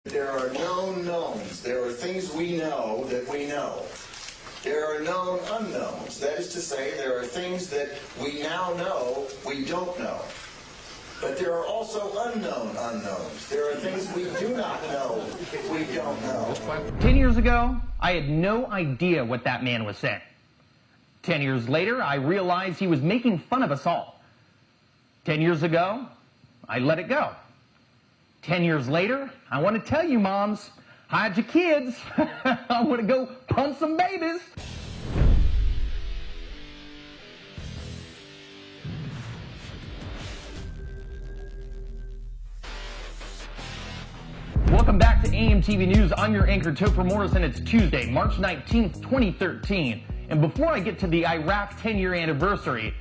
There are known knowns. There are things we know that we know. There are known unknowns. That is to say, there are things that we now know we don't know. But there are also unknown unknowns. There are things we do not know we don't know. 10 years ago, I had no idea what that man was saying. 10 years later, I realized he was making fun of us all. 10 years ago, I let it go. 10 years later, I want to tell you, moms, hide your kids. I want to go pump some babies. Welcome back to AMTV News. I'm your anchor, Topher Morris, and it's Tuesday, March 19th, 2013. And before I get to the Iraq 10-year anniversary,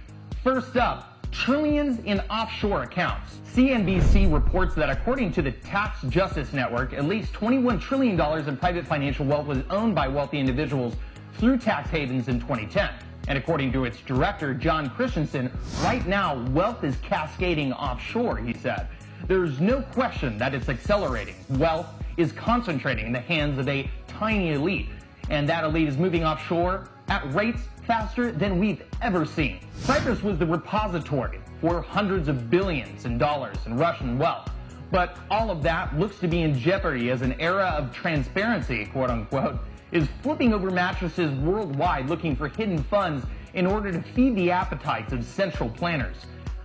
first up, trillions in offshore accounts. CNBC reports that according to the Tax Justice Network, at least $21 trillion in private financial wealth was owned by wealthy individuals through tax havens in 2010. And according to its director, John Christensen, right now wealth is cascading offshore, he said. There's no question that it's accelerating. Wealth is concentrating in the hands of a tiny elite, and that elite is moving offshore at rates faster than we've ever seen. Cyprus was the repository for hundreds of billions in dollars in Russian wealth. But all of that looks to be in jeopardy as an era of transparency, quote unquote, is flipping over mattresses worldwide looking for hidden funds in order to feed the appetites of central planners.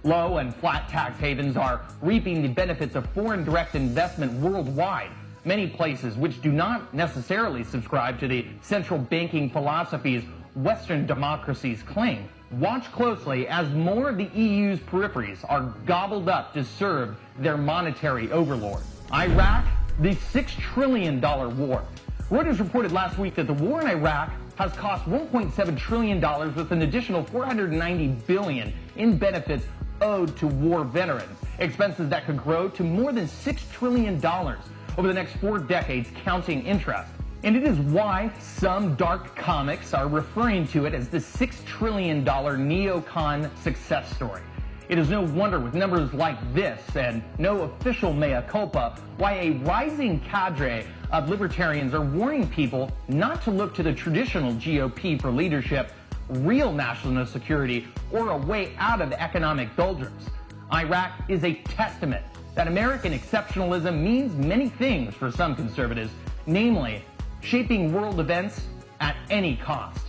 Low and flat tax havens are reaping the benefits of foreign direct investment worldwide. Many places which do not necessarily subscribe to the central banking philosophies Western democracies claim. Watch closely as more of the EU's peripheries are gobbled up to serve their monetary overlord. Iraq, the $6 trillion war. Reuters reported last week that the war in Iraq has cost $1.7 trillion with an additional $490 billion in benefits owed to war veterans, expenses that could grow to more than $6 trillion over the next 4 decades, counting interest. And it is why some dark comics are referring to it as the $6 trillion neocon success story. It is no wonder with numbers like this and no official mea culpa why a rising cadre of libertarians are warning people not to look to the traditional GOP for leadership, real national security, or a way out of economic doldrums. Iraq is a testament that American exceptionalism means many things for some conservatives, namely shaping world events at any cost.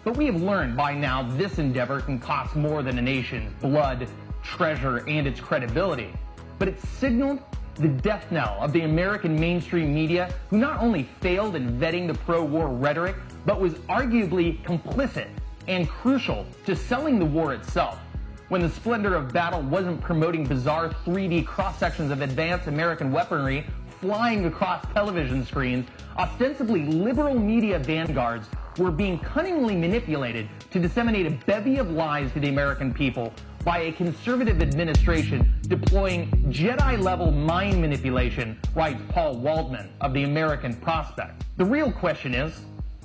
But we have learned by now this endeavor can cost more than a nation's blood, treasure, and its credibility. But it signaled the death knell of the American mainstream media, who not only failed in vetting the pro-war rhetoric, but was arguably complicit and crucial to selling the war itself. When the splendor of battle wasn't promoting bizarre 3D cross-sections of advanced American weaponry flying across television screens, ostensibly liberal media vanguards were being cunningly manipulated to disseminate a bevy of lies to the American people by a conservative administration deploying Jedi-level mind manipulation, writes Paul Waldman of the American Prospect. The real question is,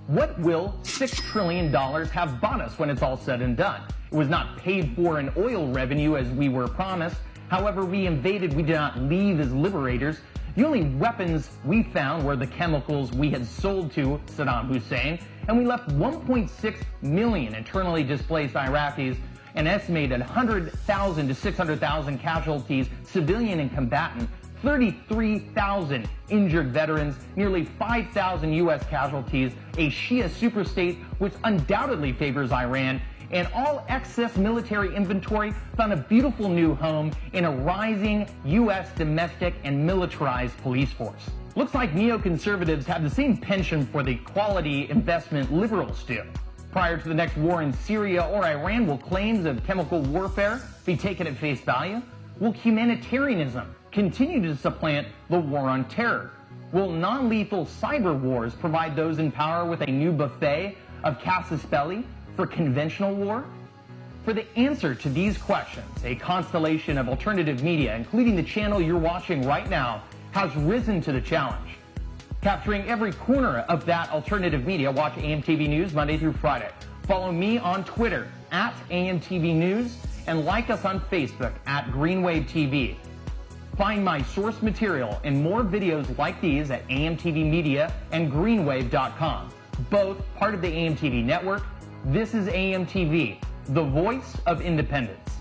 what will $6 trillion have bought us when it's all said and done? It was not paid for in oil revenue as we were promised. However, we invaded, we did not leave as liberators. The only weapons we found were the chemicals we had sold to Saddam Hussein, and we left 1.6 million internally displaced Iraqis, an estimated 100,000 to 600,000 casualties, civilian and combatant, 33,000 injured veterans, nearly 5,000 U.S. casualties, a Shia superstate which undoubtedly favors Iran, and all excess military inventory found a beautiful new home in a rising U.S. domestic and militarized police force. Looks like neoconservatives have the same penchant for the quality investment liberals do. Prior to the next war in Syria or Iran, will claims of chemical warfare be taken at face value? Will humanitarianism continue to supplant the war on terror? Will non-lethal cyber wars provide those in power with a new buffet of casus belli for conventional war? For the answer to these questions, a constellation of alternative media, including the channel you're watching right now, has risen to the challenge. Capturing every corner of that alternative media, watch AMTV News Monday through Friday. Follow me on Twitter @AMTV News and like us on Facebook @GreenWave TV. Find my source material and more videos like these at AMTV Media and greenwave.com. Both part of the AMTV network. This is AMTV, the voice of independence.